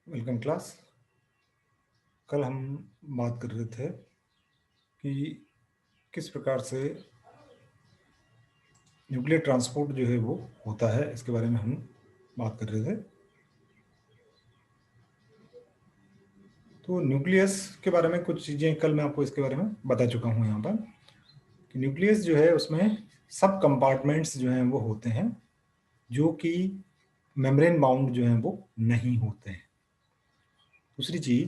Welcome class. कल हम बात कर रहे थे कि किस प्रकार से न्यूक्लियर ट्रांसपोर्ट जो है वो होता है, इसके बारे में हम बात कर रहे थे। तो न्यूक्लियस के बारे में कुछ चीज़ें कल मैं आपको इसके बारे में बता चुका हूँ यहाँ पर कि न्यूक्लियस जो है उसमें सब कंपार्टमेंट्स जो हैं वो होते हैं जो कि मेम्ब्रेन बाउंड जो हैं वो नहीं होते हैं। दूसरी चीज़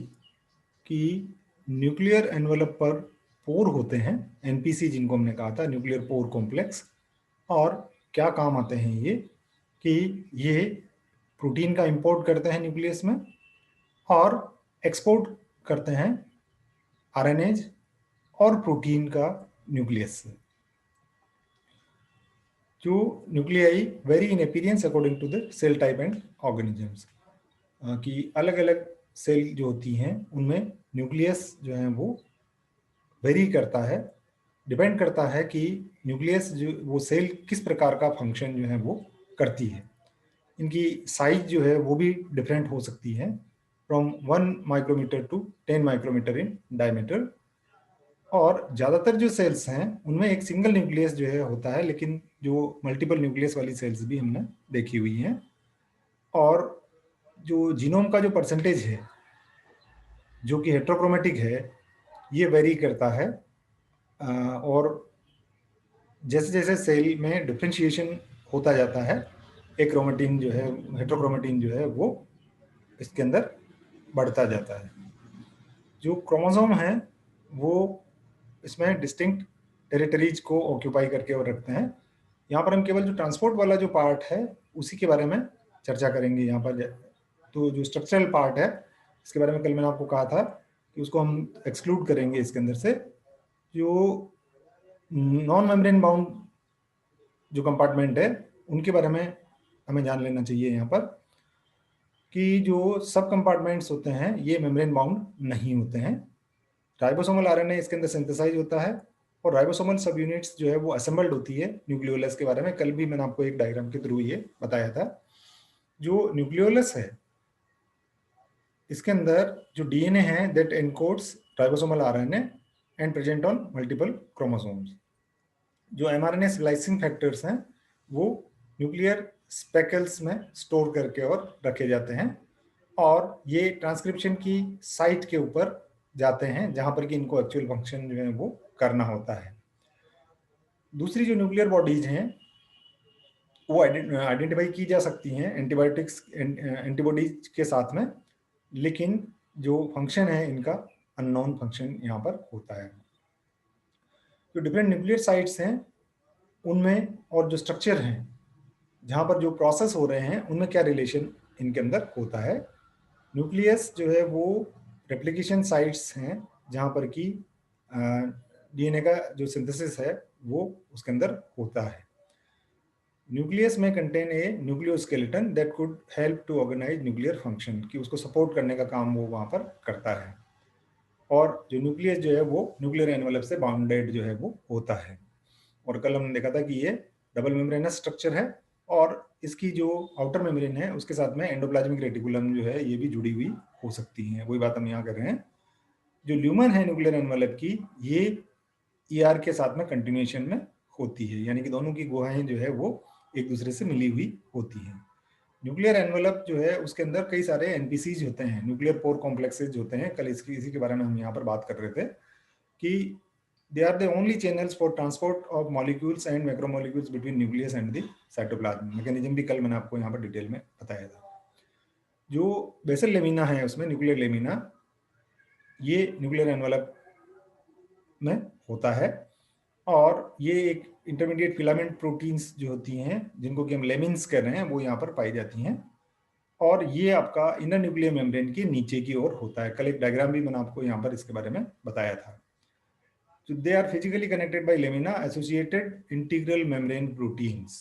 कि न्यूक्लियर एनवेलप पर पोर होते हैं, एनपीसी जिनको हमने कहा था, न्यूक्लियर पोर कॉम्प्लेक्स। और क्या काम आते हैं ये कि ये प्रोटीन का इंपोर्ट करते हैं न्यूक्लियस में और एक्सपोर्ट करते हैं आरएनएज और प्रोटीन का न्यूक्लियस से। जो nuclei vary in appearance according to the cell type and organisms, कि अलग अलग सेल जो होती हैं उनमें न्यूक्लियस जो है वो वेरी करता है, डिपेंड करता है कि न्यूक्लियस जो वो सेल किस प्रकार का फंक्शन जो है वो करती है। इनकी साइज जो है वो भी डिफरेंट हो सकती है, from 1 micrometre to 10 micrometre in diameter. और ज़्यादातर जो सेल्स हैं उनमें एक सिंगल न्यूक्लियस जो है होता है, लेकिन जो मल्टीपल न्यूक्लियस वाली सेल्स भी हमने देखी हुई हैं। और जो जीनोम का जो परसेंटेज है जो कि हेट्रोक्रोमेटिक है, ये वेरी करता है। और जैसे जैसे सेल में डिफ्रेंशिएशन होता जाता है, एक क्रोमेटिन जो है, हेट्रोक्रोमेटिन जो है वो इसके अंदर बढ़ता जाता है। जो क्रोमोसोम है वो इसमें डिस्टिंक्ट टेरिटरीज को ऑक्यूपाई करके और रखते हैं। यहाँ पर हम केवल जो ट्रांसपोर्ट वाला जो पार्ट है उसी के बारे में चर्चा करेंगे यहाँ पर। तो जो स्ट्रक्चरल पार्ट है इसके बारे में कल मैंने आपको कहा था कि उसको हम एक्सक्लूड करेंगे इसके अंदर से। जो नॉन मेम्ब्रेन बाउंड जो कंपार्टमेंट है उनके बारे में हमें जान लेना चाहिए यहाँ पर, कि जो सब कंपार्टमेंट्स होते हैं ये मेम्ब्रेन बाउंड नहीं होते हैं। राइबोसोमल आरएनए इसके अंदर सिंथेसाइज होता है और राइबोसोमल सब यूनिट्स जो है वो असेंबल्ड होती है। न्यूक्लियोलस के बारे में कल भी मैंने आपको एक डायग्राम के थ्रू ये बताया था। जो न्यूक्लियोलस है इसके अंदर जो डीएनए है that encodes ribosomal RNA and present on multiple chromosomes. जो एमआरएनए स्प्लाइसिंग फैक्टर्स हैं वो न्यूक्लियर स्पेकल्स में स्टोर करके और रखे जाते हैं और ये ट्रांसक्रिप्शन की साइट के ऊपर जाते हैं जहां पर कि इनको एक्चुअल फंक्शन जो है वो करना होता है। दूसरी जो न्यूक्लियर बॉडीज हैं वो आइडेंटिफाई की जा सकती हैं एंटीबायोटिक्स एंटीबॉडीज के साथ में, लेकिन जो फंक्शन है इनका अननोन फंक्शन यहाँ पर होता है। जो डिफरेंट न्यूक्लियर साइट्स हैं उनमें और जो स्ट्रक्चर हैं जहाँ पर जो प्रोसेस हो रहे हैं उनमें क्या रिलेशन इनके अंदर होता है। न्यूक्लियस जो है वो रेप्लिकेशन साइट्स हैं जहाँ पर कि डीएनए का जो सिंथेसिस है वो उसके अंदर होता है। न्यूक्लियस में contain a nucleoskeleton that could help to organize nuclear function, कि उसको सपोर्ट करने का काम वो वहाँ पर करता है। और जो न्यूक्लियस जो है वो न्यूक्लियर एनवेलप से बाउंडेड जो है वो होता है। और कल हमने देखा था कि ये डबल मेम्ब्रेनस स्ट्रक्चर है और इसकी जो आउटर मेम्ब्रेन है उसके साथ में एंडोप्लाज्मिक रेटिकुलम जो है ये भी जुड़ी हुई हो सकती है। वही बात हम यहाँ कर रहे हैं। जो ल्यूमन है न्यूक्लियर एनवेलप की, ये ईआर के साथ में कंटिन्यूएशन में होती है, यानी कि दोनों की गुहाएं जो है वो एक दूसरे से मिली हुई होती हैं। न्यूक्लियर एनवेलप जो है उसके अंदर कई सारे एनपीसीज होते हैं, न्यूक्लियर पोर कॉम्प्लेक्सेज होते हैं। कल इसी के बारे में हम यहाँ पर बात कर रहे थे कि they are the only channels for transport of molecules and macromolecules between nucleus and the cytoplasm। Mechanism भी कल मैंने आपको यहाँ पर डिटेल में बताया था। जो बेसल लेमिना है उसमें न्यूक्लियर लेमिना, ये न्यूक्लियर एनवेलप में होता है और ये एक इंटरमीडिएट फिलामेंट प्रोटीन्स जो होती हैं जिनको कि हम लेमिन्स कर रहे हैं वो यहाँ पर पाई जाती हैं। और ये आपका इनर न्यूक्लियर मेम्ब्रेन के नीचे की ओर होता है। कल एक डायग्राम भी मैंने आपको यहाँ पर इसके बारे में बताया था। So they are physically connected by lamina associated integral membrane proteins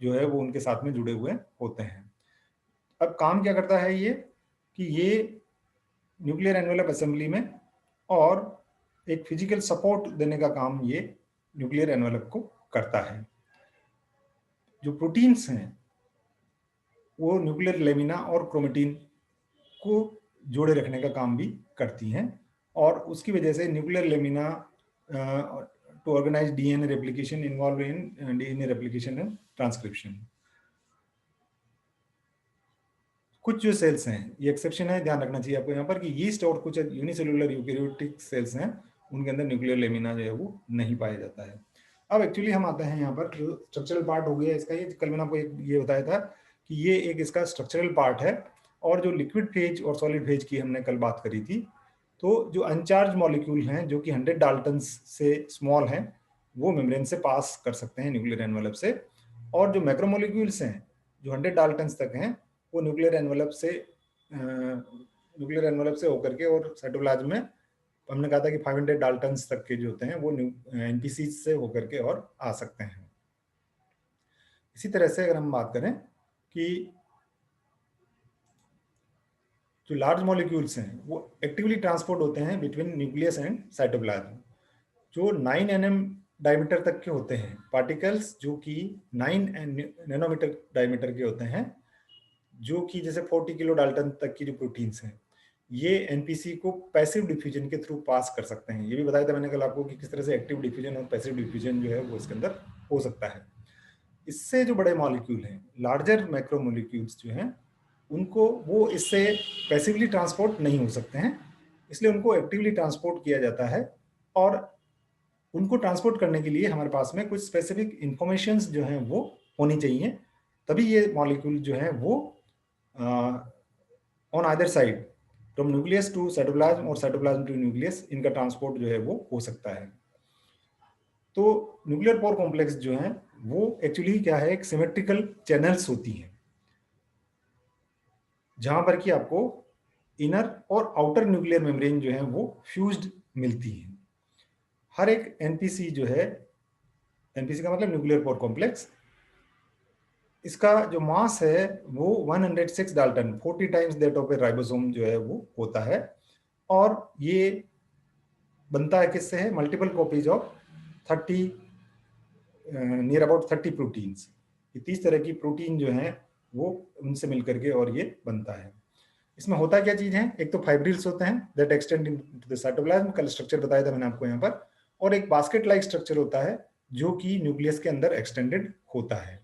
जो है वो उनके साथ में जुड़े हुए होते हैं। अब काम क्या करता है ये कि ये न्यूक्लियर एनवेलप असेंबली में और एक फिजिकल सपोर्ट देने का काम ये न्यूक्लियर एनवेलप को करता है। जो प्रोटीन्स हैं वो न्यूक्लियर लेमिना और क्रोमेटिन को जोड़े रखने का काम भी करती हैं, और उसकी वजह से nuclear lamina to organise DNA replication involve in DNA replication and transcription. कुछ जो सेल्स हैं, ये एक्सेप्शन है, ध्यान रखना चाहिए आपको यहाँ पर कि यीस्ट और कुछ यूनिसेलुलर यूकेरियोटिक सेल्स हैं, उनके अंदर न्यूक्लियर लेमिना जो है वो नहीं पाया जाता है। अब एक्चुअली हम आते हैं यहाँ पर जो स्ट्रक्चरल पार्ट हो गया इसका, ये कल मैंने आपको ये बताया था कि ये एक इसका स्ट्रक्चरल पार्ट है, और जो लिक्विड फेज और सॉलिड फेज की हमने कल बात करी थी, तो जो अनचार्ज मॉलिक्यूल हैं जो कि 100 डाल्टन्स से स्मॉल हैं, वो मेम्ब्रेन से पास कर सकते हैं न्यूक्लियर एनवेलप से, और जो मैक्रोमोलिक्यूल्स हैं जो 100 डाल्टन्स तक हैं, वो न्यूक्लियर एनवेलप से होकर के और साइटोप्लाज्म में, हमने कहा था कि 500 डाल्टन्स तक के जो होते हैं वो एनपीसी से होकर के और आ सकते हैं। इसी तरह से अगर हम बात करें कि जो लार्ज मॉलिक्यूल्स हैं वो एक्टिवली ट्रांसपोर्ट होते हैं बिटवीन न्यूक्लियस एंड साइटोप्लाज्म। जो 9 nm डायमीटर तक के होते हैं पार्टिकल्स, जो कि 9 नैनोमीटर डायमीटर के होते हैं, जो कि जैसे 40 किलो डाल्टन तक की जो प्रोटीन्स हैं, ये एनपीसी को पैसिव डिफ्यूजन के थ्रू पास कर सकते हैं। ये भी बताया था मैंने कल आपको कि किस तरह से एक्टिव डिफ्यूजन और पैसिव डिफ्यूजन जो है वो इसके अंदर हो सकता है। इससे जो बड़े मॉलिक्यूल हैं, लार्जर मैक्रोमोलिक्यूल्स जो हैं, उनको वो इससे पैसिवली ट्रांसपोर्ट नहीं हो सकते हैं, इसलिए उनको एक्टिवली ट्रांसपोर्ट किया जाता है। और उनको ट्रांसपोर्ट करने के लिए हमारे पास में कुछ स्पेसिफिक इंफॉर्मेशंस जो हैं वो होनी चाहिए, तभी ये मॉलिक्यूल जो है वो on either side from nucleus to cytoplasm और साइटोप्लाज्म टू न्यूक्लियस, इनका ट्रांसपोर्ट जो है वो हो सकता है। तो न्यूक्लियर पोर कॉम्प्लेक्स जो है वो एक्चुअली क्या है, एक सिमेट्रिकल चैनल्स होती हैं, जहां पर कि आपको इनर और आउटर न्यूक्लियर मेम्ब्रेन जो है वो फ्यूज्ड मिलती है। हर एक एनपीसी जो है, एनपीसी का मतलब न्यूक्लियर पोर कॉम्प्लेक्स, इसका जो मास है वो 106 Dalton, 40 times that of A ribosome जो है वो होता है, और ये बनता है किससे है, multiple copies of 30 near about 30 proteins. ये 30 तरह की प्रोटीन जो है वो उनसे मिलकर के और ये बनता है। इसमें होता क्या चीज है, एक तो फाइब्रिल्स होते हैं that extend into the cytoplasm, कल स्ट्रक्चर बताया था मैंने आपको यहाँ पर, और एक बास्केट लाइक स्ट्रक्चर होता है जो कि न्यूक्लियस के अंदर एक्सटेंडेड होता है।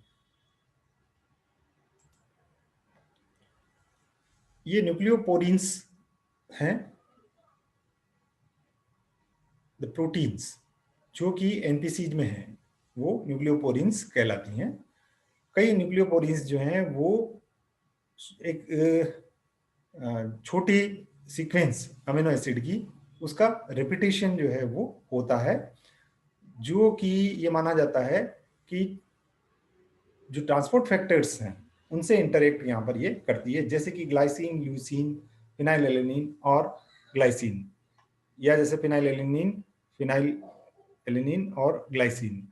ये न्यूक्लियोपोरीन्स हैं, द प्रोटीन्स जो कि एनपीसीज में हैं, वो न्यूक्लियोपोरीन्स कहलाती हैं। कई न्यूक्लियोपोरीन्स जो हैं वो एक छोटी सीक्वेंस अमीनो एसिड की, उसका रिपीटेशन जो है वो होता है, जो कि ये माना जाता है कि जो ट्रांसपोर्ट फैक्टर्स हैं उनसे इंटरेक्ट यहाँ पर ये करती है, जैसे कि ग्लाइसिन, ल्यूसीन, फिनाइलएलेनिन और ग्लाइसिन, या जैसे फिनाइलएलेनिन और ग्लाइसिन,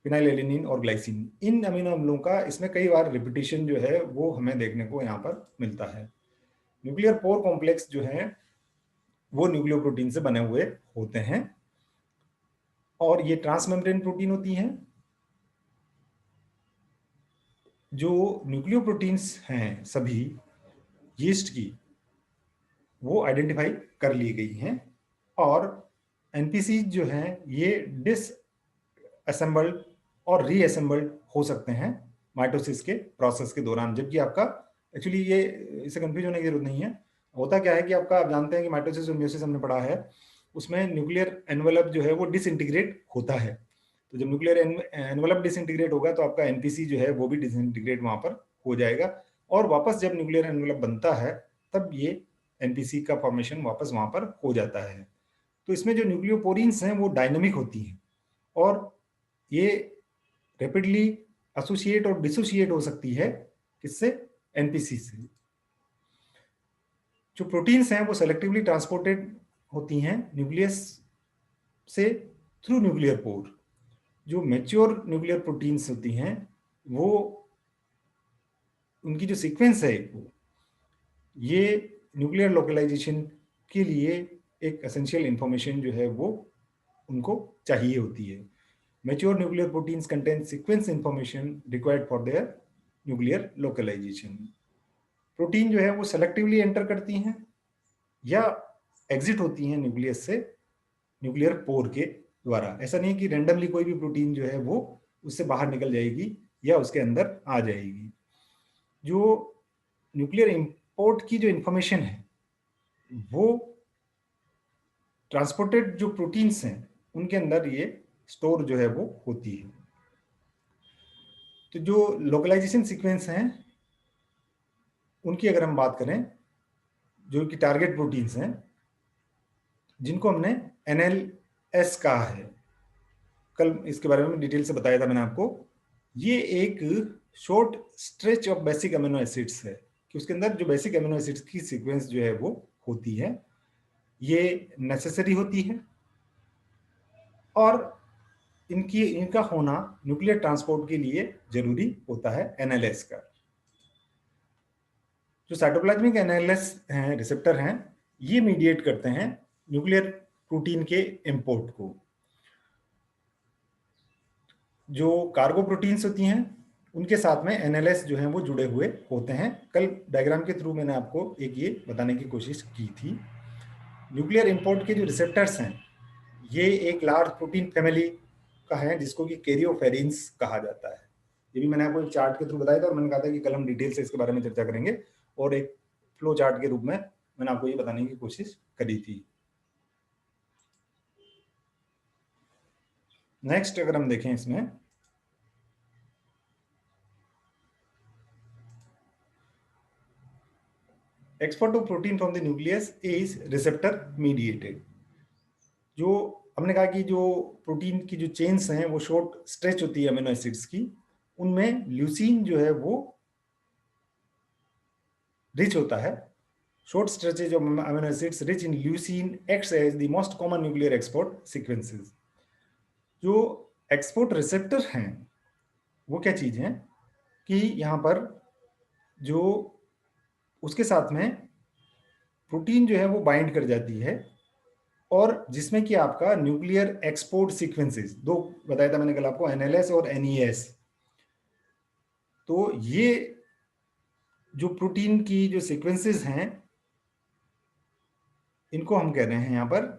फिनाइलएलेनिन और ग्लाइसिन, इन अमीनो अम्लों का इसमें कई बार रिपीटेशन जो है वो हमें देखने को यहाँ पर मिलता है। न्यूक्लियर पोर कॉम्प्लेक्स जो है वो न्यूक्लियोप्रोटीन से बने हुए होते हैं, और ये ट्रांसमेम्ब्रेन प्रोटीन होती हैं। जो न्यूक्लियोप्रोटीन्स हैं सभी यीस्ट की, वो आइडेंटिफाई कर ली गई हैं, और एनपीसी जो हैं ये डिसअसेंबल्ड और रीअसेंबल्ड हो सकते हैं माइटोसिस के प्रोसेस के दौरान, जबकि आपका एक्चुअली ये, इससे कंफ्यूज होने की जरूरत नहीं है। होता क्या है कि आपका, आप जानते हैं कि माइटोसिस और म्यूसिस हमने पढ़ा है, उसमें न्यूक्लियर एनवेलप जो है वो डिसइंटीग्रेट होता है। तो जब न्यूक्लियर एनवेलप डिसइंटीग्रेट होगा तो आपका एनपीसी जो है वो भी डिसइंटीग्रेट वहां पर हो जाएगा, और वापस जब न्यूक्लियर एनवेलप बनता है तब ये एनपीसी का फॉर्मेशन वापस वहां पर हो जाता है। तो इसमें जो न्यूक्लियोपोरीन्स हैं वो डायनेमिक होती हैं, और ये रैपिडली एसोसिएट और डिसोसिएट हो सकती है, किससे, एनपीसी से। जो प्रोटीन्स हैं वो सेलेक्टिवली ट्रांसपोर्टेड होती हैं न्यूक्लियस से थ्रू न्यूक्लियर पोर। जो मैच्योर न्यूक्लियर प्रोटीन्स होती हैं वो, उनकी जो सीक्वेंस है ये न्यूक्लियर लोकलाइजेशन के लिए एक एसेंशियल इंफॉर्मेशन जो है वो उनको चाहिए होती है। Mature nuclear proteins contain sequence information required for their nuclear localisation. Protein जो है वो सेलेक्टिवली एंटर करती हैं या एग्जिट होती हैं न्यूक्लियस से न्यूक्लियर पोर के द्वारा। ऐसा नहीं है कि रेंडमली कोई भी प्रोटीन जो है वो उससे बाहर निकल जाएगी या उसके अंदर आ जाएगी। जो न्यूक्लियर इंपोर्ट की जो इंफॉर्मेशन है वो ट्रांसपोर्टेड जो प्रोटीन्स हैं उनके अंदर ये स्टोर जो है वो होती है। तो जो लोकलाइजेशन सीक्वेंस हैं उनकी अगर हम बात करें, जो कि टारगेट प्रोटीन्स हैं जिनको हमने NLS कहा है, कल इसके बारे में डिटेल से बताया था मैंने आपको। ये एक short stretch of basic amino acids है कि उसके अंदर जो बेसिक अमीनो एसिड्स की सीक्वेंस जो है वो होती है, ये नेसेसरी होती है और इनका होना न्यूक्लियर ट्रांसपोर्ट के लिए जरूरी होता है NLS का। जो साइटोप्लाज्मिक NLS हैं, रिसेप्टर हैं, ये मीडिएट करते हैं न्यूक्लियर प्रोटीन के इंपोर्ट को। जो कार्गो प्रोटीन्स होती हैं उनके साथ में NLS जो है वो जुड़े हुए होते हैं। कल डायग्राम के थ्रू मैंने आपको एक ये बताने की कोशिश की थी। न्यूक्लियर इंपोर्ट के जो रिसेप्टर्स हैं ये एक लार्ज प्रोटीन फैमिली का है जिसको कि कैरियोफेरिन्स कहा जाता है। ये भी मैंने आपको एक चार्ट के थ्रू बताया था और मैंने कहा था कि कल हम डिटेल से इसके बारे में चर्चा करेंगे और एक फ्लो चार्ट के रूप में मैंने आपको ये बताने की कोशिश करी थी। नेक्स्ट अगर हम देखें इसमें, export of protein from the nucleus is receptor mediated. जो हमने कहा कि जो प्रोटीन की जो चेन्स हैं वो शॉर्ट स्ट्रेच होती है अमीनो एसिड्स की, उनमें ल्यूसीन जो है वो रिच होता है। Short stretches of amino acids rich in leucine acts as the most common nuclear export sequences. जो एक्सपोर्ट रिसेप्टर हैं वो क्या चीज है कि यहाँ पर जो उसके साथ में प्रोटीन जो है वो बाइंड कर जाती है और जिसमें कि आपका न्यूक्लियर एक्सपोर्ट सीक्वेंसेस दो बताया था मैंने कल आपको, NLS और NES। तो ये जो प्रोटीन की जो सीक्वेंसेस हैं इनको हम कह रहे हैं यहाँ पर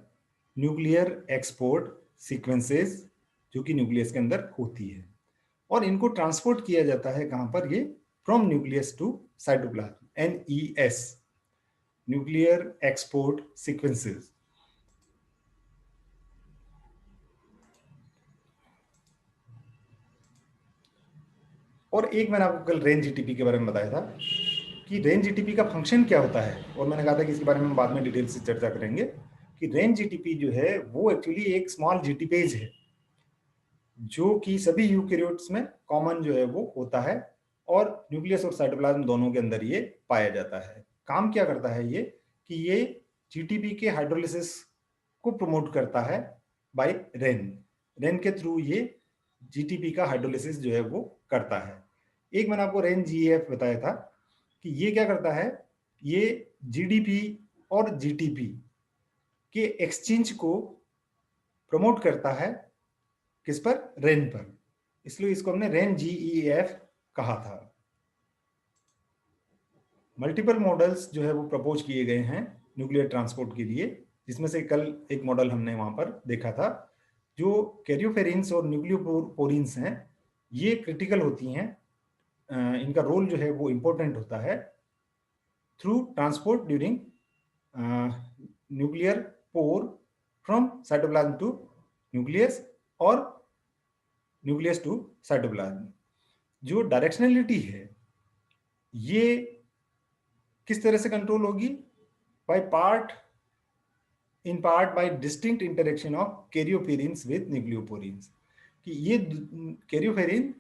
न्यूक्लियर एक्सपोर्ट सीक्वेंसेस, जो कि न्यूक्लियस के अंदर होती है और इनको ट्रांसपोर्ट किया जाता है कहां पर, ये from nucleus to cytoplasm, NES, nuclear export sequences. और एक मैंने आपको कल रेंज जीटीपी के बारे में बताया था कि रेंज जीटीपी का फंक्शन क्या होता है और मैंने कहा था कि इसके बारे में हम बाद में डिटेल से चर्चा करेंगे कि रेंज जीटीपी जो है वो एक्चुअली एक स्मॉल जीटीपेज है जो कि सभी यूकैरियोट्स में कॉमन जो है वो होता है और न्यूक्लियस और साइटोप्लाज्म दोनों के अंदर ये पाया जाता है। काम क्या करता है ये कि ये जीटीपी के हाइड्रोलिसिस को प्रमोट करता है बाय रेन के थ्रू ये जीटीपी का हाइड्रोलिसिस जो है वो करता है। एक मैंने आपको रेन जीएफ बताया था कि ये क्या करता है, ये जीडीपी और जीटीपी के एक्सचेंज को प्रमोट करता है, किस पर, रेन पर, इसलिए इसको हमने रेन जीईएफ कहा था। मल्टीपल मॉडल्स जो है वो प्रपोज किए गए हैं न्यूक्लियर ट्रांसपोर्ट के लिए, जिसमें से कल एक मॉडल हमने वहां पर देखा था। जो कैरियोफेरिन्स और न्यूक्लियोपोरिन्स हैं ये क्रिटिकल होती हैं, इनका रोल जो है वो इंपॉर्टेंट होता है through transport during nuclear pore from cytoplasm to nucleus और न्यूक्लियस टू साइटोप्लाज्म। जो डायरेक्शनलिटी है ये किस तरह से कंट्रोल होगी, by part in part by distinct interaction of karyopherins with nucleoporins, कि ये कैरियोफेरिन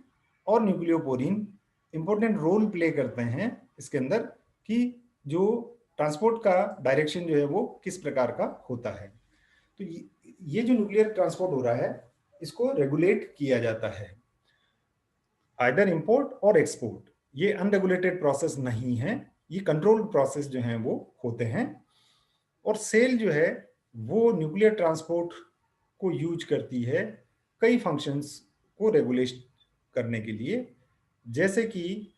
और न्यूक्लियोपोरिन इंपॉर्टेंट रोल प्ले करते हैं इसके अंदर कि जो ट्रांसपोर्ट का डायरेक्शन जो है वो किस प्रकार का होता है। तो ये जो न्यूक्लियर ट्रांसपोर्ट हो रहा है इसको रेगुलेट किया जाता है, आइदर इंपोर्ट और एक्सपोर्ट। ये अनरेगुलेटेड प्रोसेस नहीं है, ये कंट्रोल प्रोसेस जो हैं वो होते हैं। और सेल जो है वो न्यूक्लियर ट्रांसपोर्ट को यूज करती है कई फंक्शंस को रेगुलेट करने के लिए, जैसे कि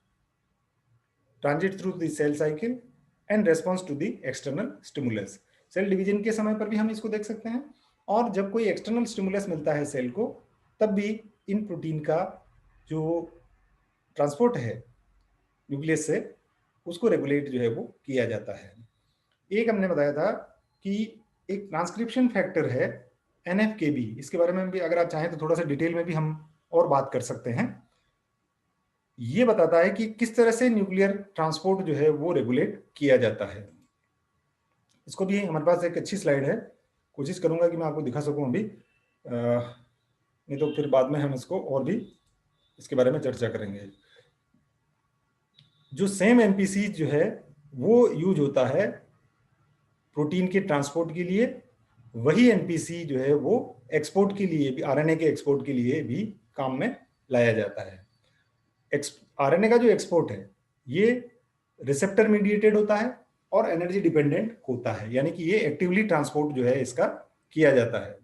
transit through the cell cycle and response to the external stimulus. Cell division के समय पर भी हम इसको देख सकते हैं, और जब कोई एक्सटर्नल स्टिमुलस मिलता है सेल को, तब भी इन प्रोटीन का जो ट्रांसपोर्ट है न्यूक्लियस से, उसको रेगुलेट जो है वो किया जाता है। एक हमने बताया था कि एक ट्रांसक्रिप्शन फैक्टर है NF-κB, इसके बारे में भी अगर आप चाहें तो थोड़ा सा डिटेल में भी हम और बात कर सकते हैं। ये बताता है कि किस तरह से न्यूक्लियर ट्रांसपोर्ट जो है वो रेगुलेट किया जाता है। इसको भी हमारे पास एक अच्छी स्लाइड है, कोशिश करूंगा कि मैं आपको दिखा सकूं अभी, नहीं तो फिर बाद में हम इसको और भी इसके बारे में चर्चा करेंगे। जो सेम एनपीसी जो है वो यूज होता है प्रोटीन के ट्रांसपोर्ट के लिए, वही एनपीसी जो है वो एक्सपोर्ट के लिए भी, आरएनए के एक्सपोर्ट के लिए भी काम में लाया जाता है। आरएनए का जो एक्सपोर्ट है ये रिसेप्टर मीडिएटेड होता है और एनर्जी डिपेंडेंट होता है, यानी कि ये एक्टिवली ट्रांसपोर्ट जो है इसका किया जाता है।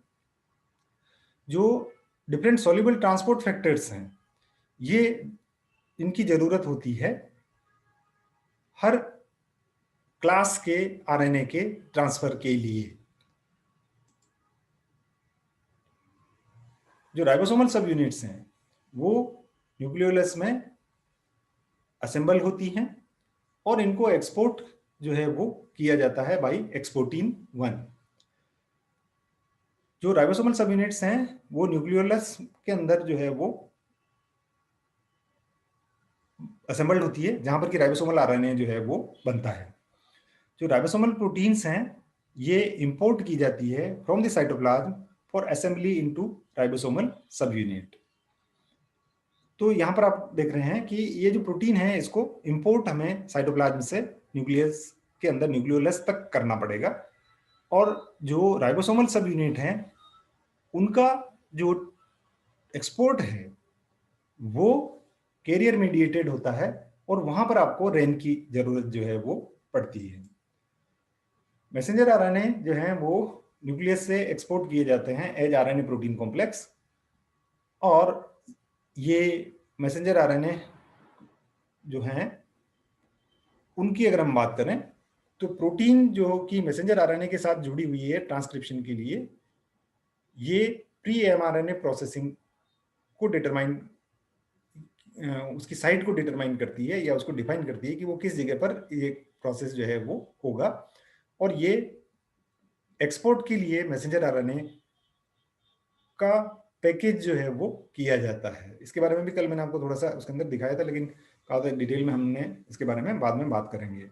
जो डिफरेंट सॉल्युबल ट्रांसपोर्ट फैक्टर्स हैं, ये इनकी जरूरत होती है हर क्लास के आरएनए के ट्रांसफर के लिए। जो राइबोसोमल सब यूनिट्स हैं वो न्यूक्लियोलस में असेंबल होती हैं, और इनको एक्सपोर्ट जो है वो किया जाता है बाय एक्सपोर्टिन 1। जो राइबोसोमल सब यूनिट्स हैं वो न्यूक्लियोलस के अंदर जो है वो असेंबल्ड होती है, जहां पर कि राइबोसोमल आरएनए जो है वो बनता है। जो राइबोसोमल प्रोटीन्स हैं ये इंपोर्ट की जाती है from the cytoplasm for assembly into ribosomal सब यूनिट। तो यहाँ पर आप देख रहे हैं कि ये जो प्रोटीन है इसको इंपोर्ट हमें साइटोप्लाज्म से न्यूक्लियस के अंदर न्यूक्लियोलस तक करना पड़ेगा, और जो राइबोसोमल सब यूनिट हैं उनका जो एक्सपोर्ट है वो कैरियर मीडिएटेड होता है, और वहां पर आपको रेन की जरूरत जो है वो पड़ती है। मैसेंजर आरएनए जो है वो न्यूक्लियस से एक्सपोर्ट किए जाते हैं एज आरएनए प्रोटीन कॉम्प्लेक्स, और ये मैसेंजर आरएनए जो हैं उनकी अगर हम बात करें तो प्रोटीन जो कि मैसेंजर आरएनए के साथ जुड़ी हुई है ट्रांसक्रिप्शन के लिए, ये प्री एमआरएनए प्रोसेसिंग को डिटरमाइन, उसकी साइट को डिटरमाइन करती है या उसको डिफाइन करती है कि वो किस जगह पर ये प्रोसेस जो है वो होगा, और ये एक्सपोर्ट के लिए मैसेंजर आरएनए का पैकेज जो है वो किया जाता है। इसके बारे में भी कल मैंने आपको थोड़ा सा उसके अंदर दिखाया था, लेकिन काफी डिटेल में हमने इसके बारे में बाद में बात करेंगे।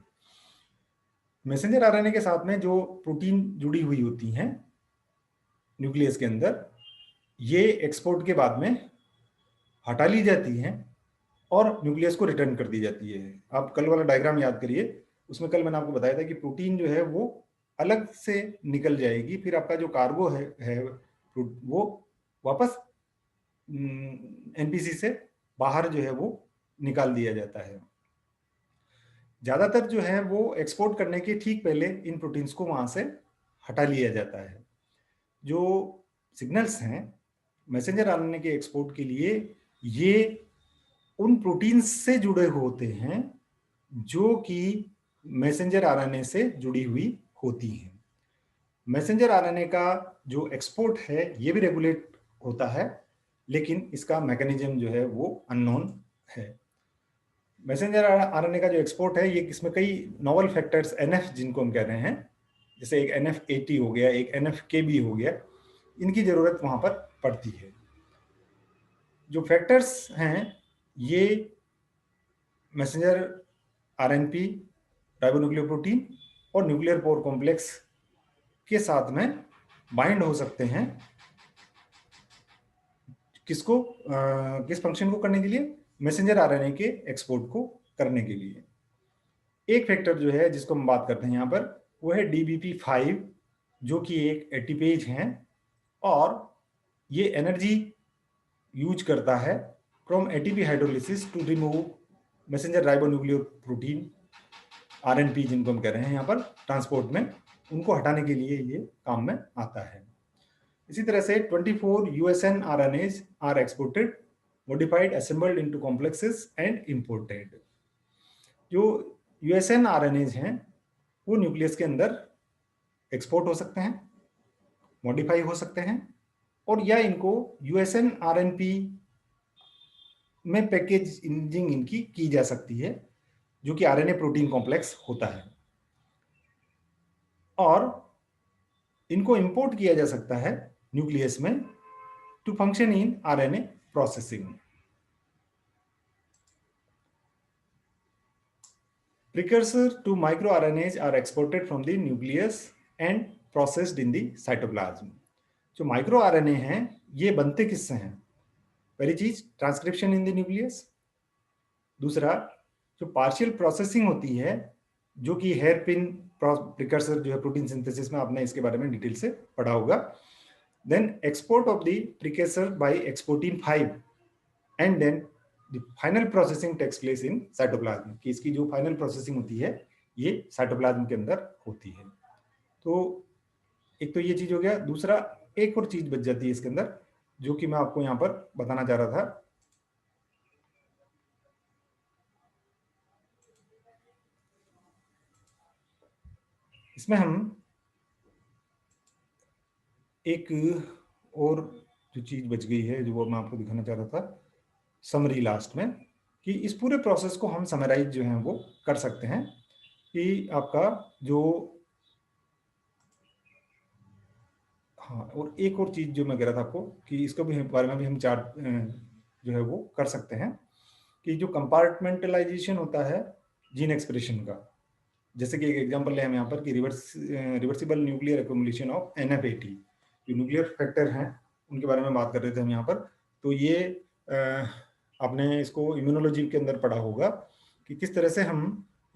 मैसेंजर आरएनए के साथ में जो प्रोटीन जुड़ी हुई होती हैं न्यूक्लियस के अंदर, ये एक्सपोर्ट के बाद में हटा ली जाती हैं और न्यूक्लियस को रिटर्न कर दी जाती है। आप कल वाला डायग्राम याद करिए, उसमें कल मैंने आपको बताया था कि प्रोटीन जो है वो अलग से निकल जाएगी, फिर आपका जो कार्गो है वो वापस एनपीसी से बाहर जो है वो निकाल दिया जाता है। ज्यादातर जो है वो एक्सपोर्ट करने के ठीक पहले इन प्रोटीन्स को वहां से हटा लिया जाता है। जो सिग्नल्स हैं मैसेंजर आरएनए के एक्सपोर्ट के लिए, ये उन प्रोटीन्स से जुड़े होते हैं जो कि मैसेंजर आरएनए से जुड़ी हुई होती हैं। मैसेंजर आरएनए का जो एक्सपोर्ट है ये भी रेगुलेट होता है, लेकिन इसका मैकेनिज्म जो है वो अननोन है। मैसेंजर आरएनए का जो एक्सपोर्ट है ये इसमें कई नोवल फैक्टर्स एनएफ जिनको हम कह रहे हैं, जैसे एक NF-80 हो गया, एक NF-κB हो गया, इनकी जरूरत वहां पर पड़ती है। जो फैक्टर्स हैं ये मैसेंजर आरएनपी, राइबोन्यूक्लियोप्रोटीन और न्यूक्लियर पोर कॉम्प्लेक्स के साथ में बाइंड हो सकते हैं। किसको किस फंक्शन को करने के लिए? मैसेंजर आरएनए के एक्सपोर्ट को करने के लिए। एक फैक्टर जो है जिसको हम बात करते हैं यहाँ पर, वो है DBP5, जो कि एक एटीपेज है, और ये एनर्जी यूज करता है from ATP hydrolysis to remove messenger ribonucleoprotein RNP जिनको हम कह रहे हैं यहाँ पर ट्रांसपोर्ट में, उनको हटाने के लिए ये काम में आता है। इसी तरह से 24 USN RNAs are exported, modified, assembled into complexes and imported। जो यूएसएन आरएनएज हैं वो न्यूक्लियस के अंदर एक्सपोर्ट हो सकते हैं, मॉडिफाई हो सकते हैं, और या इनको यूएसएन आरएनपी में पैकेजिंग इनकी की जा सकती है, जो कि आरएनए प्रोटीन कॉम्प्लेक्स होता है, और इनको इंपोर्ट किया जा सकता है न्यूक्लियस में to function in RNA processing. Precursor to microRNAs are exported from the nucleus and processed in the cytoplasm. जो माइक्रो आरएनए हैं ये बनते किससे हैं? पहली चीज ट्रांसक्रिप्शन इन द न्यूक्लियस, दूसरा जो पार्शियल प्रोसेसिंग होती है जो कि हेयर पिन प्रिकर्सर जो है प्रोटीन सिंथेसिस में, आपने इसके बारे में डिटेल से पढ़ा होगा। Then export of the precursor by exportin 5 and then the final processing takes place in cytoplasm, कि इसकी जो फाइनल प्रोसेसिंग होती है ये साइटोप्लाज्म के अंदर होती है। तो एक तो ये चीज हो गया। दूसरा एक और चीज बच जाती है इसके अंदर जो कि मैं आपको यहाँ पर बताना चाह रहा था। इसमें हम एक और जो चीज बच गई है जो मैं आपको दिखाना चाह रहा था समरी लास्ट में, कि इस पूरे प्रोसेस को हम समराइज जो है वो कर सकते हैं कि आपका जो, हाँ, और एक और चीज जो मैं कह रहा था आपको कि इसको भी बारे में भी हम चार जो है वो कर सकते हैं कि जो कंपार्टमेंटलाइजेशन होता है जीन एक्सप्रेशन का, जैसे कि एक एग्जांपल है हम यहाँ पर कि reversible nuclear accumulation of NF80, जो न्यूक्लियर फैक्टर हैं उनके बारे में बात कर रहे थे हम यहाँ पर। तो ये आपने इसको इम्यूनोलॉजी के अंदर पढ़ा होगा कि किस तरह से हम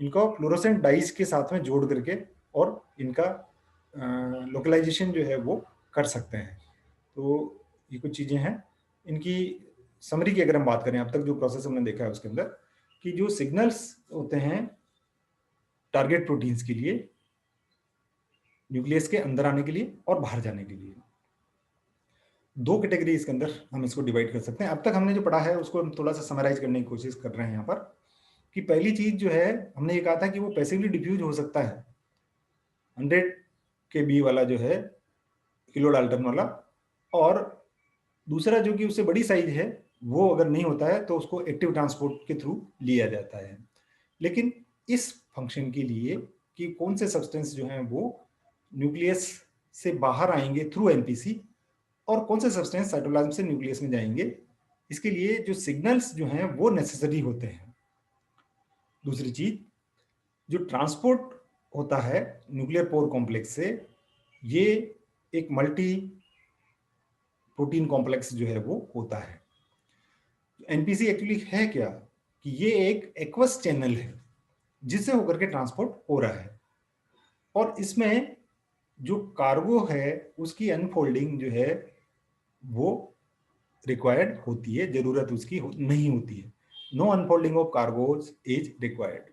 इनको फ्लोरोसेंट डाइज के साथ में जोड़ करके और इनका लोकलाइजेशन जो है वो कर सकते हैं। तो ये कुछ चीज़ें हैं। इनकी समरी की अगर हम बात करें अब तक जो प्रोसेस हमने देखा है उसके अंदर कि जो सिग्नल्स होते हैं टारगेट प्रोटीन्स के लिए न्यूक्लियस के अंदर आने के लिए और बाहर जाने के लिए, दो कैटेगरी इसके अंदर हम इसको डिवाइड कर सकते हैं। अब तक हमने जो पढ़ा है उसको हम थोड़ा सा समराइज करने की कोशिश कर रहे हैं यहाँ पर, कि पहली चीज जो है हमने ये कहा था कि वो पैसिवली डिफ्यूज हो सकता है 100 kb वाला जो है किलो डाल्टन वाला, और दूसरा जो कि उससे बड़ी साइज है वो अगर नहीं होता है तो उसको एक्टिव ट्रांसपोर्ट के थ्रू लिया जाता है। लेकिन इस फंक्शन के लिए कि कौन से सब्सटेंस जो हैं वो न्यूक्लियस से बाहर आएंगे थ्रू एनपीसी और कौन से सब्सटेंस साइटोप्लाज्म से न्यूक्लियस में जाएंगे, इसके लिए जो सिग्नल्स जो हैं वो नेसेसरी होते हैं। दूसरी चीज जो ट्रांसपोर्ट होता है न्यूक्लियर पोर कॉम्प्लेक्स से, ये एक मल्टी प्रोटीन कॉम्प्लेक्स जो है वो होता है। एनपीसी एक्चुअली है क्या कि ये एक एक्वस चैनल है जिससे होकर के ट्रांसपोर्ट हो रहा है, और इसमें जो कार्गो है उसकी अनफोल्डिंग जो है वो रिक्वायर्ड होती है, जरूरत उसकी नहीं होती है। No unfolding of cargoes is required.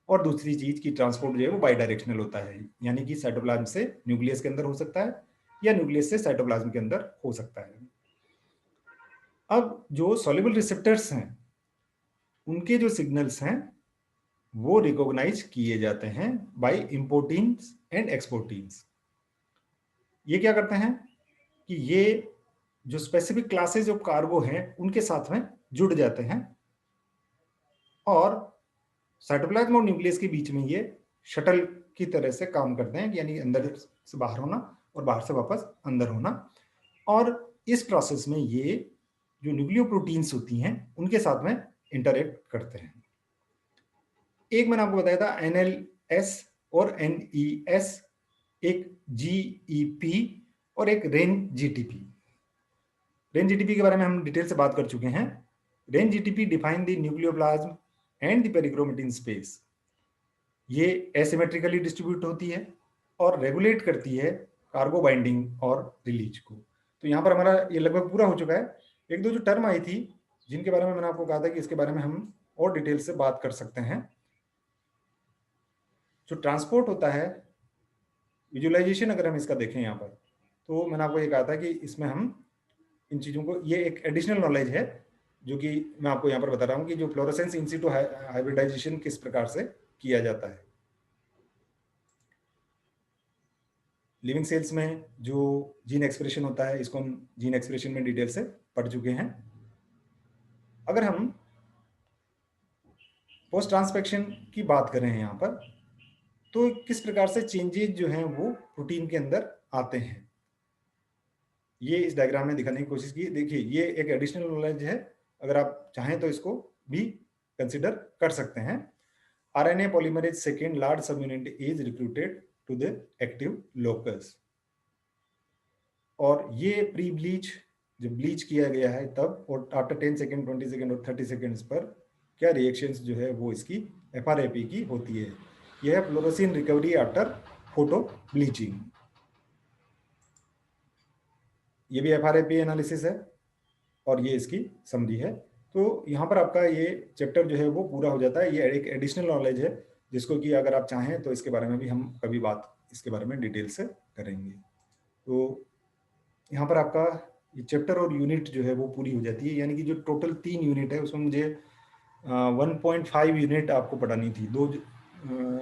और दूसरी चीज की ट्रांसपोर्ट जो है वो बाई डायरेक्शनल होता है, यानी कि साइटोप्लाज्म से न्यूक्लियस के अंदर हो सकता है या न्यूक्लियस से साइटोप्लाज्म के अंदर हो सकता है। अब जो सॉल्युबल रिसेप्टर्स हैं उनके जो सिग्नल्स हैं वो रिकॉग्नाइज किए जाते हैं बाय इंपोर्टीन्स एंड एक्सपोर्टीन्स। ये क्या करते हैं कि ये जो स्पेसिफिक क्लासेस ऑफ कार्गो हैं उनके साथ में जुड़ जाते हैं और साइटोप्लाज्म और न्यूक्लियस के बीच में ये शटल की तरह से काम करते हैं, यानी अंदर से बाहर होना और बाहर से वापस अंदर होना। और इस प्रोसेस में ये जो न्यूक्लियोप्रोटीन्स होती हैं उनके साथ में इंटरेक्ट करते हैं। एक मैंने आपको बताया था NLS और NES, एक GEP और एक REN-GTP। REN-GTP के बारे में हम डिटेल से बात कर चुके हैं। REN-GTP define the nucleoplasm and the perichromatin space. ये एसिमेट्रिकली डिस्ट्रीब्यूट होती है और रेगुलेट करती है कार्गो बाइंडिंग और रिलीज को। तो यहाँ पर हमारा ये लगभग पूरा हो चुका है। एक दो जो टर्म आई थी जिनके बारे में मैंने आपको कहा था कि इसके बारे में हम और डिटेल से बात कर सकते हैं। जो ट्रांसपोर्ट होता है, विजुअलाइजेशन अगर हम इसका देखें यहाँ पर, तो मैंने आपको ये कहा था कि इसमें हम इन चीज़ों को, ये एक एडिशनल नॉलेज है जो कि मैं आपको यहाँ पर बता रहा हूँ कि जो फ्लोरोसेंस इन सिटू हाइब्रिडाइजेशन किस प्रकार से किया जाता है। लिविंग सेल्स में जो जीन एक्सप्रेशन होता है, इसको हम जीन एक्सप्रेशन में डिटेल से पढ़ चुके हैं। अगर हम पोस्ट ट्रांसपेक्शन की बात करें यहाँ पर, तो किस प्रकार से चेंजेज जो हैं वो प्रोटीन के अंदर आते हैं, ये इस डायग्राम में दिखाने की कोशिश की। देखिए ये एक एडिशनल नॉलेज है, अगर आप चाहें तो इसको भी कंसिडर कर सकते हैं। RNA polymerase second large sub unit is recruited to the active locus, और ये प्री ब्लीच जब ब्लीच किया गया है तब, और आफ्टर 10 सेकेंड 20 सेकेंड और 30 सेकेंड्स पर क्या रिएक्शंस जो है वो इसकी एफआरएपी की होती है। यह है fluorescein recovery after photo bleaching. ये भी एफआरएपी एनालिसिस है और ये इसकी समरी है। तो यहाँ पर आपका ये चैप्टर जो है वो पूरा हो जाता है। ये एक एडिशनल नॉलेज है जिसको कि अगर आप चाहें तो इसके बारे में भी हम कभी बात इसके बारे में डिटेल से करेंगे। तो यहाँ पर आपका ये चैप्टर और यूनिट जो है वो पूरी हो जाती है, यानी कि जो टोटल 3 यूनिट है उसमें मुझे 1.5 यूनिट आपको पढ़ानी थी।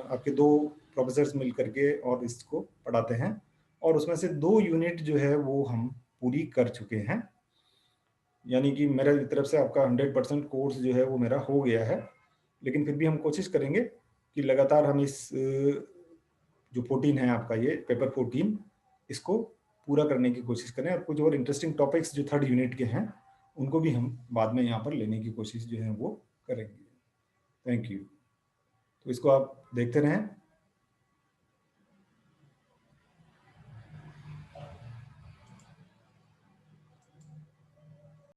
आपके 2 प्रोफेसर्स मिल करके और इसको पढ़ाते हैं, और उसमें से 2 यूनिट जो है वो हम पूरी कर चुके हैं, यानी कि मेरे तरफ से आपका 100% कोर्स जो है वो मेरा हो गया है। लेकिन फिर भी हम कोशिश करेंगे कि लगातार हम इस जो 14 है आपका ये पेपर 14, इसको पूरा करने की कोशिश करें, और कुछ और इंटरेस्टिंग टॉपिक्स जो 3rd यूनिट के हैं उनको भी हम बाद में यहाँ पर लेने की कोशिश जो है वो करेंगे। Thank you. तो इसको आप देखते रहें।